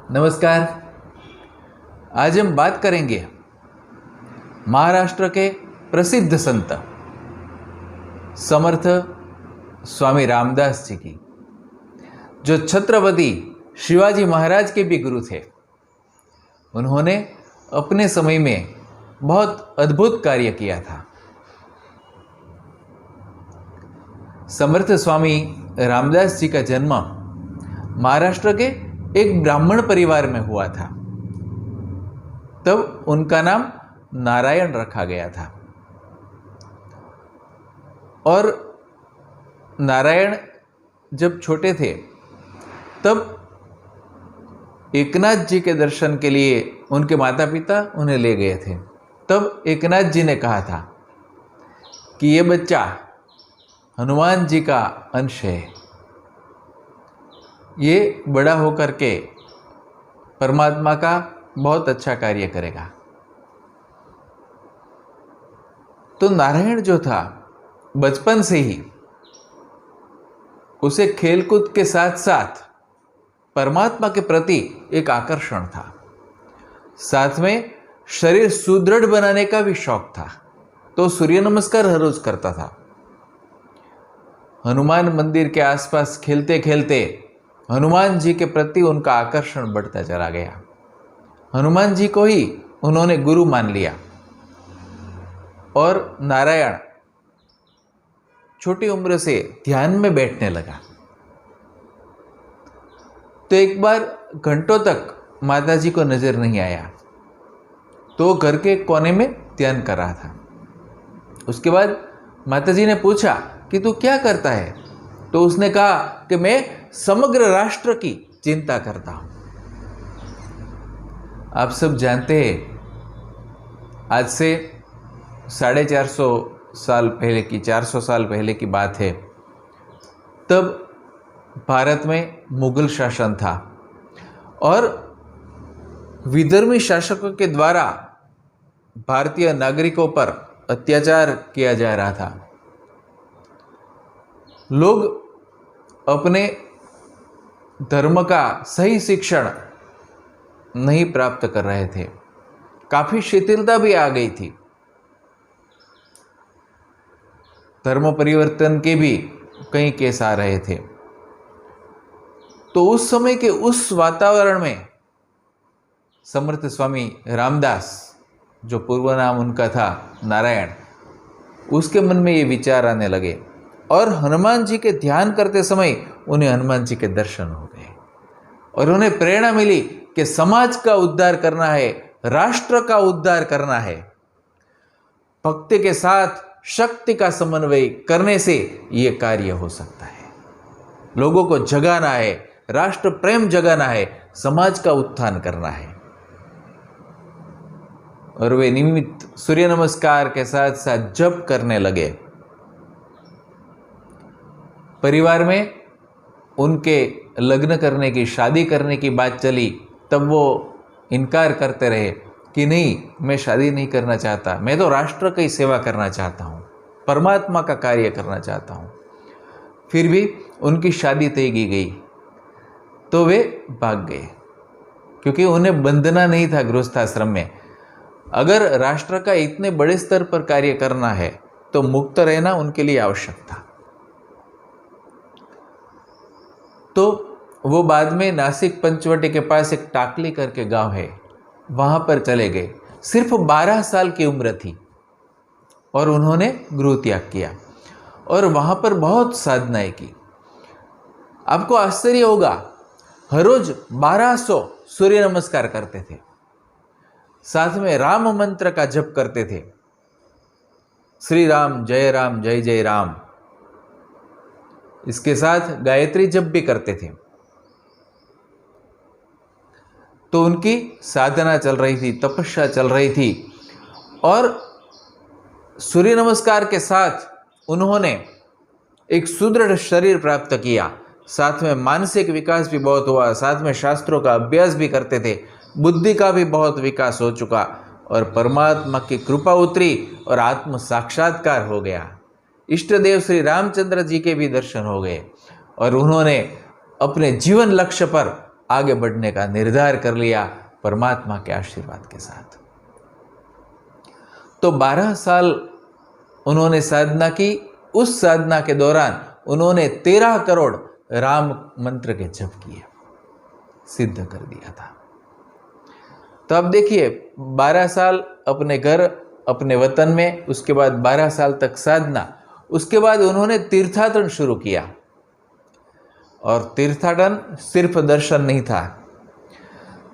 नमस्कार। आज हम बात करेंगे महाराष्ट्र के प्रसिद्ध संत समर्थ स्वामी रामदास जी की, जो छत्रपति शिवाजी महाराज के भी गुरु थे। उन्होंने अपने समय में बहुत अद्भुत कार्य किया था। समर्थ स्वामी रामदास जी का जन्म महाराष्ट्र के एक ब्राह्मण परिवार में हुआ था। तब उनका नाम नारायण रखा गया था। और नारायण जब छोटे थे तब एकनाथ जी के दर्शन के लिए उनके माता पिता उन्हें ले गए थे। तब एकनाथ जी ने कहा था कि ये बच्चा हनुमान जी का अंश है, ये बड़ा होकर के परमात्मा का बहुत अच्छा कार्य करेगा। तो नारायण जो था, बचपन से ही उसे खेलकूद के साथ साथ परमात्मा के प्रति एक आकर्षण था। साथ में शरीर सुदृढ़ बनाने का भी शौक था। तो सूर्य नमस्कार हर रोज करता था। हनुमान मंदिर के आसपास खेलते खेलते हनुमान जी के प्रति उनका आकर्षण बढ़ता चला गया। हनुमान जी को ही उन्होंने गुरु मान लिया। और नारायण छोटी उम्र से ध्यान में बैठने लगा। तो एक बार घंटों तक माता जी को नजर नहीं आया, तो घर के कोने में ध्यान कर रहा था। उसके बाद माता जी ने पूछा कि तू क्या करता है? तो उसने कहा कि मैं समग्र राष्ट्र की चिंता करता हूं। आप सब जानते हैं, आज से 450 साल पहले की, 400 साल पहले की बात है। तब भारत में मुगल शासन था और विधर्मी शासकों के द्वारा भारतीय नागरिकों पर अत्याचार किया जा रहा था। लोग अपने धर्म का सही शिक्षण नहीं प्राप्त कर रहे थे। काफी शिथिलता भी आ गई थी। धर्म परिवर्तन के भी कई केस आ रहे थे। तो उस समय के उस वातावरण में समर्थ स्वामी रामदास, जो पूर्व नाम उनका था नारायण, उसके मन में ये विचार आने लगे। और हनुमान जी के ध्यान करते समय उन्हें हनुमान जी के दर्शन हो गए और उन्हें प्रेरणा मिली कि समाज का उद्धार करना है, राष्ट्र का उद्धार करना है। भक्ति के साथ शक्ति का समन्वय करने से यह कार्य हो सकता है। लोगों को जगाना है, राष्ट्र प्रेम जगाना है, समाज का उत्थान करना है। और वे नियमित सूर्य नमस्कार के साथ साथ जप करने लगे। परिवार में उनके लग्न करने की, शादी करने की बात चली, तब वो इनकार करते रहे कि नहीं, मैं शादी नहीं करना चाहता, मैं तो राष्ट्र की सेवा करना चाहता हूँ, परमात्मा का कार्य करना चाहता हूँ। फिर भी उनकी शादी तय की गई तो वे भाग गए, क्योंकि उन्हें बंधना नहीं था गृहस्थाश्रम में। अगर राष्ट्र का इतने बड़े स्तर पर कार्य करना है तो मुक्त रहना उनके लिए आवश्यक था। तो वो बाद में नासिक पंचवटी के पास एक टाकली करके गांव है, वहां पर चले गए। सिर्फ 12 साल की उम्र थी और उन्होंने गृह त्याग किया और वहां पर बहुत साधनाएं की। आपको आश्चर्य होगा, हर रोज 1200 सूर्य नमस्कार करते थे। साथ में राम मंत्र का जप करते थे, श्री राम जय जय राम। इसके साथ गायत्री जप भी करते थे। तो उनकी साधना चल रही थी, तपस्या चल रही थी। और सूर्य नमस्कार के साथ उन्होंने एक सुदृढ़ शरीर प्राप्त किया। साथ में मानसिक विकास भी बहुत हुआ। साथ में शास्त्रों का अभ्यास भी करते थे। बुद्धि का भी बहुत विकास हो चुका और परमात्मा की कृपा उतरी और आत्म साक्षात्कार हो गया। इष्ट देव श्री रामचंद्र जी के भी दर्शन हो गए और उन्होंने अपने जीवन लक्ष्य पर आगे बढ़ने का निर्धार कर लिया परमात्मा के आशीर्वाद के साथ। तो 12 साल उन्होंने साधना की। उस साधना के दौरान उन्होंने 13 करोड़ राम मंत्र के जप किए, सिद्ध कर दिया था। तो अब देखिए 12 साल अपने घर अपने वतन में, उसके बाद 12 साल तक साधना, उसके बाद उन्होंने तीर्थाटन शुरू किया। और तीर्थाटन सिर्फ दर्शन नहीं था,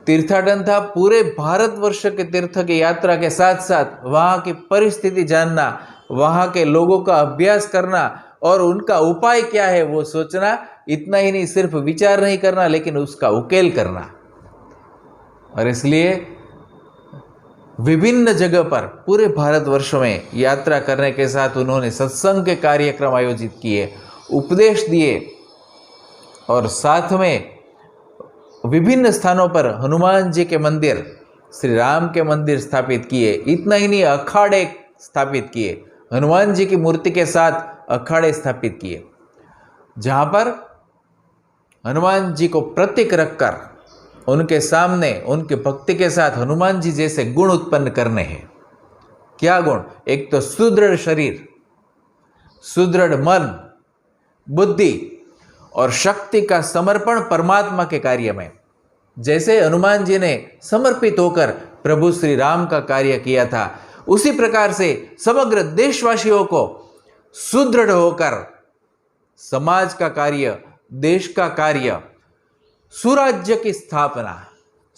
तीर्थाटन था पूरे भारतवर्ष के तीर्थ की यात्रा के साथ साथ वहाँ की परिस्थिति जानना, वहाँ के लोगों का अभ्यास करना और उनका उपाय क्या है वो सोचना। इतना ही नहीं, सिर्फ विचार नहीं करना लेकिन उसका उकेल करना। और इसलिए विभिन्न जगह पर पूरे भारतवर्ष में यात्रा करने के साथ उन्होंने सत्संग के कार्यक्रम आयोजित किए, उपदेश दिए और साथ में विभिन्न स्थानों पर हनुमान जी के मंदिर, श्री राम के मंदिर स्थापित किए। इतना ही नहीं, अखाड़े स्थापित किए, हनुमान जी की मूर्ति के साथ अखाड़े स्थापित किए, जहाँ पर हनुमान जी को प्रतीक रखकर उनके सामने उनके भक्ति के साथ हनुमान जी जैसे गुण उत्पन्न करने हैं। क्या गुण? एक तो सुदृढ़ शरीर, सुदृढ़ मन, बुद्धि और शक्ति का समर्पण परमात्मा के कार्य में। जैसे हनुमान जी ने समर्पित होकर प्रभु श्री राम का कार्य किया था, उसी प्रकार से समग्र देशवासियों को सुदृढ़ होकर समाज का कार्य, देश का कार्य, सुराज्य की स्थापना,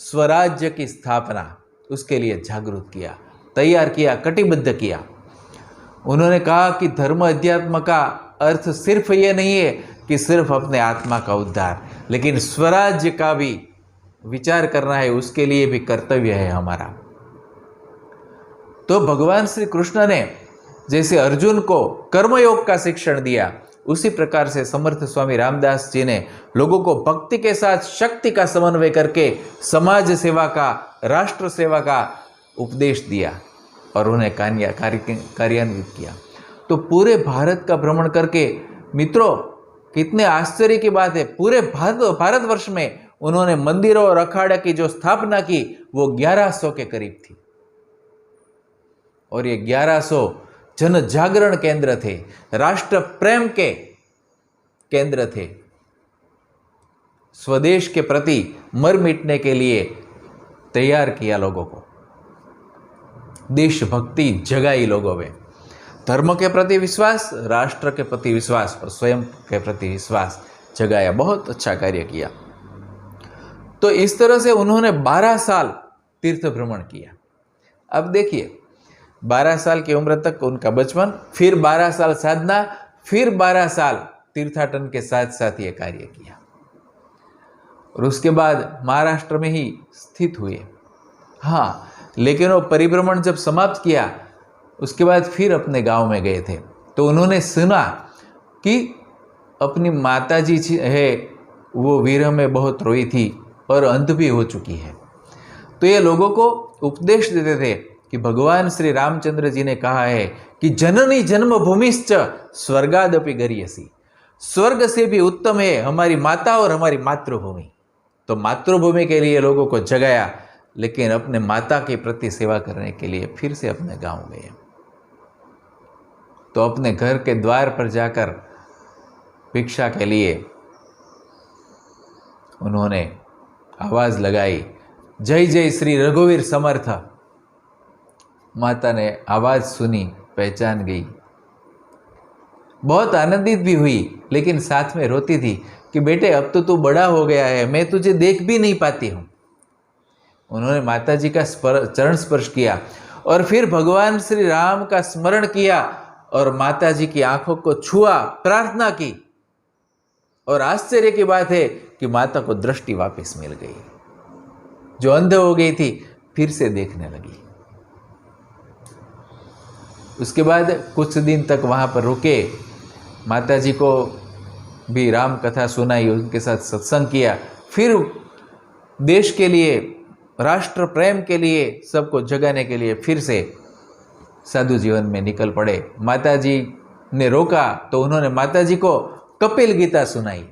स्वराज्य की स्थापना, उसके लिए जागरूक किया, तैयार किया, कटिबद्ध किया। उन्होंने कहा कि धर्म अध्यात्म का अर्थ सिर्फ ये नहीं है कि सिर्फ अपने आत्मा का उद्धार, लेकिन स्वराज्य का भी विचार करना है, उसके लिए भी कर्तव्य है हमारा। तो भगवान श्री कृष्ण ने जैसे अर्जुन को कर्मयोग का शिक्षण दिया, उसी प्रकार से समर्थ स्वामी रामदास जी ने लोगों को भक्ति के साथ शक्ति का समन्वय करके समाज सेवा का, राष्ट्र सेवा का उपदेश दिया और उन्हें कार्यान्वित किया। तो पूरे भारत का भ्रमण करके, मित्रों कितने आश्चर्य की बात है, पूरे भारतवर्ष में उन्होंने मंदिरों और अखाड़े की जो स्थापना की वो 1100 के करीब थी। और ये 1100 जन जागरण केंद्र थे, राष्ट्र प्रेम के केंद्र थे, स्वदेश के प्रति मर मिटने के लिए तैयार किया लोगों को, देशभक्ति जगाई लोगों में, धर्म के प्रति विश्वास, राष्ट्र के प्रति विश्वास और स्वयं के प्रति विश्वास जगाया। बहुत अच्छा कार्य किया। तो इस तरह से उन्होंने 12 साल तीर्थ भ्रमण किया। अब देखिए 12 साल की उम्र तक उनका बचपन, फिर 12 साल साधना, फिर 12 साल तीर्थाटन के साथ साथ ये कार्य किया और उसके बाद महाराष्ट्र में ही स्थित हुए। हाँ, लेकिन वो परिभ्रमण जब समाप्त किया उसके बाद फिर अपने गांव में गए थे, तो उन्होंने सुना कि अपनी माताजी है वो विरह में बहुत रोई थी और अंध भी हो चुकी है। तो ये लोगों को उपदेश देते थे कि भगवान श्री रामचंद्र जी ने कहा है कि जननी जन्मभूमिश्च स्वर्गादपि गरीयसी, स्वर्ग से भी उत्तम है हमारी माता और हमारी मातृभूमि। तो मातृभूमि के लिए लोगों को जगाया, लेकिन अपने माता के प्रति सेवा करने के लिए फिर से अपने गांव गए। तो अपने घर के द्वार पर जाकर भिक्षा के लिए उन्होंने आवाज लगाई, जय जय श्री रघुवीर समर्थ। माता ने आवाज सुनी, पहचान गई, बहुत आनंदित भी हुई, लेकिन साथ में रोती थी कि बेटे अब तो तू बड़ा हो गया है, मैं तुझे देख भी नहीं पाती हूँ। उन्होंने माता जी का चरण स्पर्श किया और फिर भगवान श्री राम का स्मरण किया और माता जी की आंखों को छुआ, प्रार्थना की। और आश्चर्य की बात है कि माता को दृष्टि वापस मिल गई, जो अंध हो गई थी फिर से देखने लगी। उसके बाद कुछ दिन तक वहाँ पर रुके, माता जी को भी राम कथा सुनाई, उनके साथ सत्संग किया, फिर देश के लिए, राष्ट्र प्रेम के लिए, सबको जगाने के लिए फिर से साधु जीवन में निकल पड़े। माता जी ने रोका तो उन्होंने माता जी को कपिल गीता सुनाई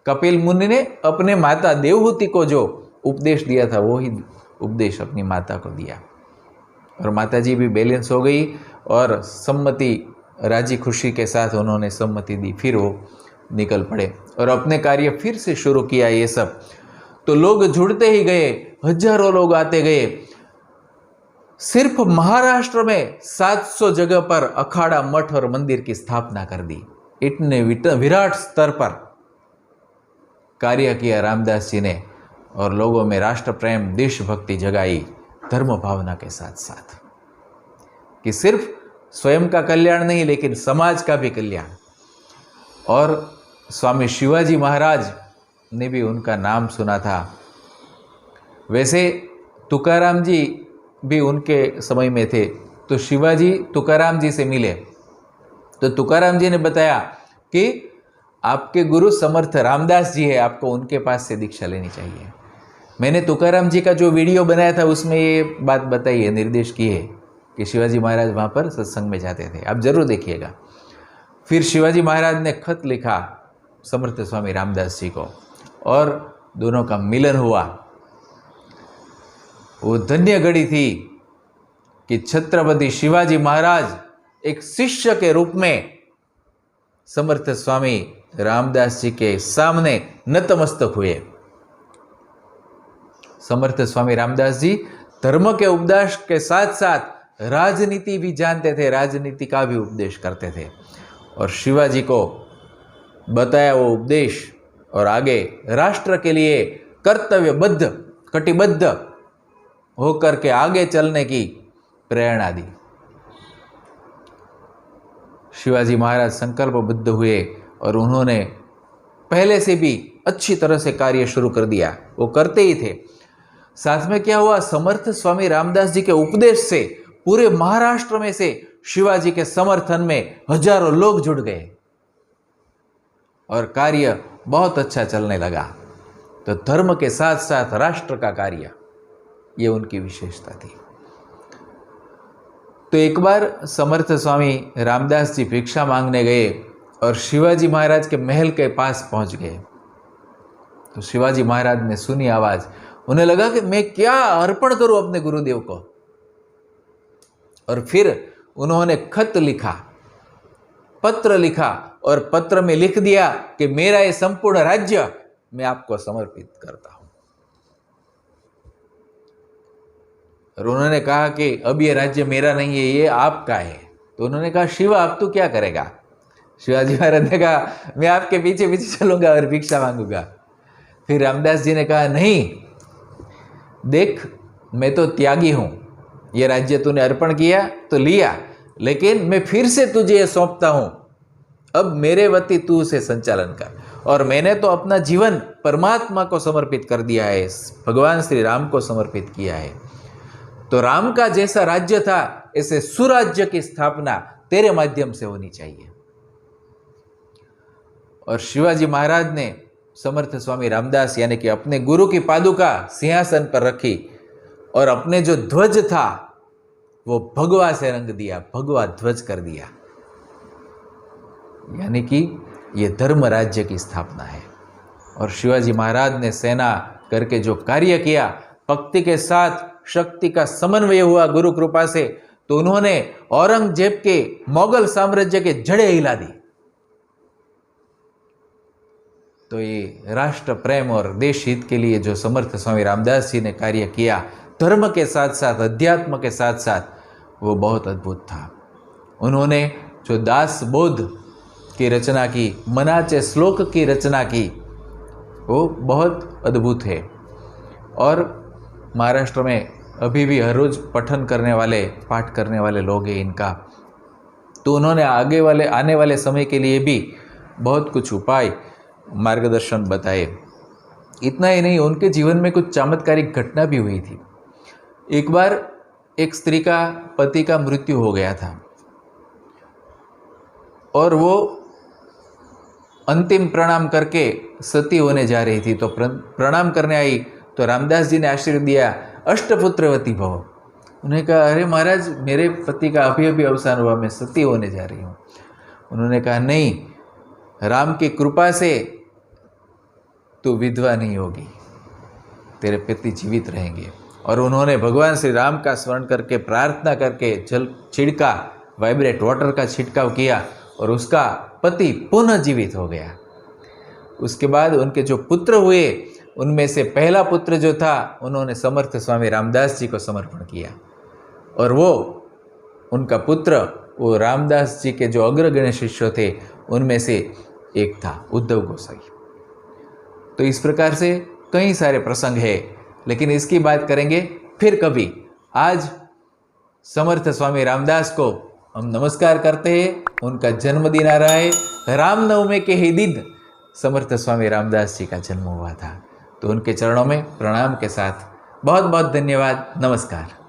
कपिल मुनि ने अपने माता देवहूति को जो उपदेश दिया था वो ही उपदेश अपनी माता को दिया, और माता जी भी बैलेंस हो गई और सम्मति, राजी खुशी के साथ उन्होंने सम्मति दी। फिर वो निकल पड़े और अपने कार्य फिर से शुरू किया ये सब। तो लोग जुड़ते ही गए, हजारों लोग आते गए। सिर्फ महाराष्ट्र में 700 जगह पर अखाड़ा, मठ और मंदिर की स्थापना कर दी। इतने विराट स्तर पर कार्य किया रामदास जी ने और लोगों में राष्ट्र प्रेम, देशभक्ति जगाई धर्म भावना के साथ साथ, कि सिर्फ स्वयं का कल्याण नहीं लेकिन समाज का भी कल्याण। और स्वामी शिवाजी महाराज ने भी उनका नाम सुना था। वैसे तुकाराम जी भी उनके समय में थे, तो शिवाजी तुकाराम जी से मिले तो तुकाराम जी ने बताया कि आपके गुरु समर्थ रामदास जी है, आपको उनके पास से दीक्षा लेनी चाहिए। मैंने तुकाराम जी का जो वीडियो बनाया था उसमें ये बात बताई है, निर्देश की है कि शिवाजी महाराज वहाँ पर सत्संग में जाते थे, आप जरूर देखिएगा। फिर शिवाजी महाराज ने खत लिखा समर्थ स्वामी रामदास जी को और दोनों का मिलन हुआ। वो धन्य घड़ी थी कि छत्रपति शिवाजी महाराज एक शिष्य के रूप में समर्थ स्वामी रामदास जी के सामने नतमस्तक हुए। समर्थ स्वामी रामदास जी धर्म के उपदेश के साथ साथ राजनीति भी जानते थे, राजनीति का भी उपदेश करते थे, और शिवाजी को बताया वो उपदेश और आगे राष्ट्र के लिए कर्तव्यबद्ध, कटिबद्ध होकर के आगे चलने की प्रेरणा दी। शिवाजी महाराज संकल्पबद्ध हुए और उन्होंने पहले से भी अच्छी तरह से कार्य शुरू कर दिया, वो करते ही थे। साथ में क्या हुआ, समर्थ स्वामी रामदास जी के उपदेश से पूरे महाराष्ट्र में से शिवाजी के समर्थन में हजारों लोग जुड़ गए और कार्य बहुत अच्छा चलने लगा। तो धर्म के साथ साथ राष्ट्र का कार्य, ये उनकी विशेषता थी। तो एक बार समर्थ स्वामी रामदास जी भिक्षा मांगने गए और शिवाजी महाराज के महल के पास पहुंच गए। तो शिवाजी महाराज ने सुनी आवाज, उन्हें लगा कि मैं क्या अर्पण करूं अपने गुरुदेव को, और फिर उन्होंने खत लिखा, पत्र लिखा और पत्र में लिख दिया कि मेरा ये संपूर्ण राज्य मैं आपको समर्पित करता हूं। और उन्होंने कहा कि अब ये राज्य मेरा नहीं है, ये आपका है। तो उन्होंने कहा, शिवा अब तू क्या करेगा? शिवाजी महाराज ने कहा, मैं आपके पीछे पीछे चलूंगा और भिक्षा मांगूंगा। फिर रामदास जी ने कहा, नहीं देख, मैं तो त्यागी हूं, ये राज्य तूने अर्पण किया तो लिया, लेकिन मैं फिर से तुझे ये सौंपता हूं, अब मेरे वती तू उसे संचालन कर। और मैंने तो अपना जीवन परमात्मा को समर्पित कर दिया है, भगवान श्री राम को समर्पित किया है। तो राम का जैसा राज्य था ऐसे सुराज्य की स्थापना तेरे माध्यम से होनी चाहिए। और शिवाजी महाराज ने समर्थ स्वामी रामदास यानी कि अपने गुरु की पादुका सिंहासन पर रखी और अपने जो ध्वज था वो भगवा से रंग दिया, भगवा ध्वज कर दिया, यानी कि ये धर्म राज्य की स्थापना है। और शिवाजी महाराज ने सेना करके जो कार्य किया, भक्ति के साथ शक्ति का समन्वय हुआ गुरु कृपा से, तो उन्होंने औरंगजेब के मुगल साम्राज्य के जड़ें हिला दी। तो ये राष्ट्र प्रेम और देश हित के लिए जो समर्थ स्वामी रामदास जी ने कार्य किया, धर्म के साथ साथ अध्यात्म के साथ साथ, वो बहुत अद्भुत था। उन्होंने जो दास बोध की रचना की, मनाचे श्लोक की रचना की, वो बहुत अद्भुत है। और महाराष्ट्र में अभी भी हर रोज पठन करने वाले, पाठ करने वाले लोग हैं इनका। तो उन्होंने आने वाले समय के लिए भी बहुत कुछ उपाय, मार्गदर्शन बताए। इतना ही नहीं, उनके जीवन में कुछ चमत्कारिक घटना भी हुई थी। एक बार एक स्त्री का पति का मृत्यु हो गया था और वो अंतिम प्रणाम करके सती होने जा रही थी। तो प्रणाम करने आई तो रामदास जी ने आशीर्वाद दिया, अष्टपुत्रवती भव। उन्होंने कहा, अरे महाराज, मेरे पति का अभी अभी अवसान हुआ, मैं सती होने जा रही हूँ। उन्होंने कहा, नहीं, राम की कृपा से तू विधवा नहीं होगी, तेरे पति जीवित रहेंगे। और उन्होंने भगवान श्री राम का स्मरण करके प्रार्थना करके जल छिड़का, वाइब्रेट वाटर का छिड़काव किया और उसका पति पुनः जीवित हो गया। उसके बाद उनके जो पुत्र हुए उनमें से पहला पुत्र जो था उन्होंने समर्थ स्वामी रामदास जी को समर्पण किया, और वो उनका पुत्र वो रामदास जी के जो अग्रगण्य शिष्य थे उनमें से एक था, उद्धव गोसाई। तो इस प्रकार से कई सारे प्रसंग है, लेकिन इसकी बात करेंगे फिर कभी। आज समर्थ स्वामी रामदास को हम नमस्कार करते हैं, उनका जन्मदिन आ रहा है। रामनवमी के ही दिन समर्थ स्वामी रामदास जी का जन्म हुआ था, तो उनके चरणों में प्रणाम के साथ बहुत बहुत धन्यवाद। नमस्कार।